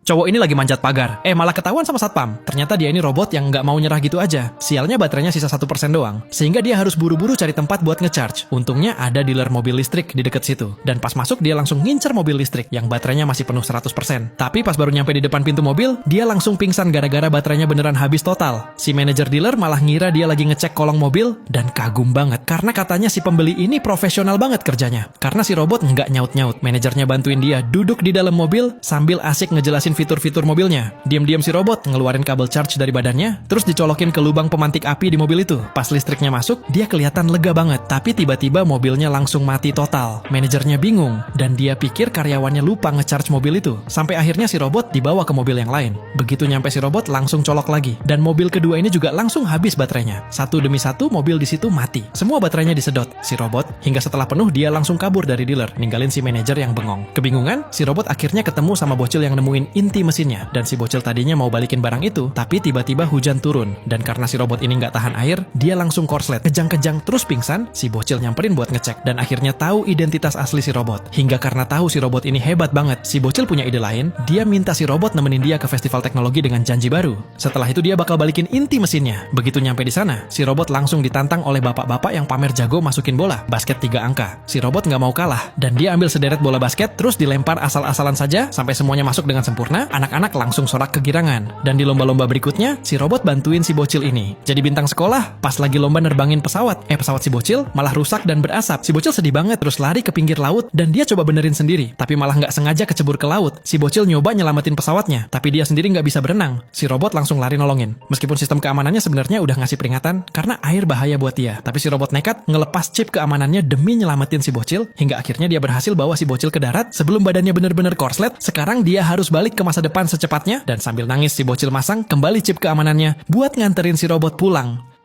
Cowok ini lagi manjat pagar, malah ketahuan sama satpam. Ternyata dia ini robot yang nggak mau nyerah gitu aja. Sialnya baterainya sisa 1% doang, sehingga dia harus buru-buru cari tempat buat ngecharge. Untungnya ada dealer mobil listrik di deket situ. Dan pas masuk dia langsung ngincer mobil listrik yang baterainya masih penuh 100%. Tapi pas baru nyampe di depan pintu mobil, dia langsung pingsan gara-gara baterainya beneran habis total. Si manajer dealer malah ngira dia lagi ngecek kolong mobil dan kagum banget karena katanya si pembeli ini profesional banget kerjanya. Karena si robot nggak nyaut-nyaut, manajernya bantuin dia duduk di dalam mobil sambil asik ngejelasin fitur-fitur mobilnya. Diam-diam si robot ngeluarin kabel charge dari badannya, terus dicolokin ke lubang pemantik api di mobil itu. Pas listriknya masuk, dia kelihatan lega banget, tapi tiba-tiba mobilnya langsung mati total. Manajernya bingung, dan dia pikir karyawannya lupa ngecharge mobil itu. Sampai akhirnya si robot dibawa ke mobil yang lain. Begitu nyampe si robot langsung colok lagi, dan mobil kedua ini juga langsung habis baterainya. Satu demi satu mobil di situ mati. Semua baterainya disedot. Si robot, hingga setelah penuh dia langsung kabur dari dealer, ninggalin si manajer yang bengong. Kebingungan, si robot akhirnya ketemu sama bocil yang nemuin inti mesinnya. Dan si bocil tadinya mau balikin barang itu, tapi tiba-tiba hujan turun. Dan karena si robot ini nggak tahan air, dia langsung korslet, kejang-kejang terus pingsan. Si bocil nyamperin buat ngecek, dan akhirnya tahu identitas asli si robot. Hingga karena tahu si robot ini hebat banget, si bocil punya ide lain. Dia minta si robot nemenin dia ke festival teknologi dengan janji baru. Setelah itu dia bakal balikin inti mesinnya. Begitu nyampe di sana, si robot langsung ditantang oleh bapak-bapak yang pamer jago masukin bola basket 3 angka. Si robot nggak mau kalah, dan dia ambil sederet bola basket terus dilempar asal-asalan saja sampai semuanya masuk dengan sempurna. Anak-anak langsung sorak kegirangan. Dan di lomba-lomba berikutnya, si robot bantuin si bocil ini jadi bintang sekolah. Pas lagi lomba nerbangin pesawat si bocil malah rusak dan berasap. Si bocil sedih banget terus lari ke pinggir laut dan dia coba benerin sendiri, tapi malah nggak sengaja kecebur ke laut. Si bocil nyoba nyelamatin pesawatnya, tapi dia sendiri nggak bisa berenang. Si robot langsung lari nolongin. Meskipun sistem keamanannya sebenarnya udah ngasih peringatan karena air bahaya buat dia, tapi si robot nekat ngelepas chip keamanannya demi nyelamatin si bocil, hingga akhirnya dia berhasil bawa si bocil ke darat sebelum badannya bener-bener korslet. Sekarang dia harus balik ke masa depan secepatnya, dan sambil nangis si bocil masang kembali chip keamanannya buat nganterin si robot pulang.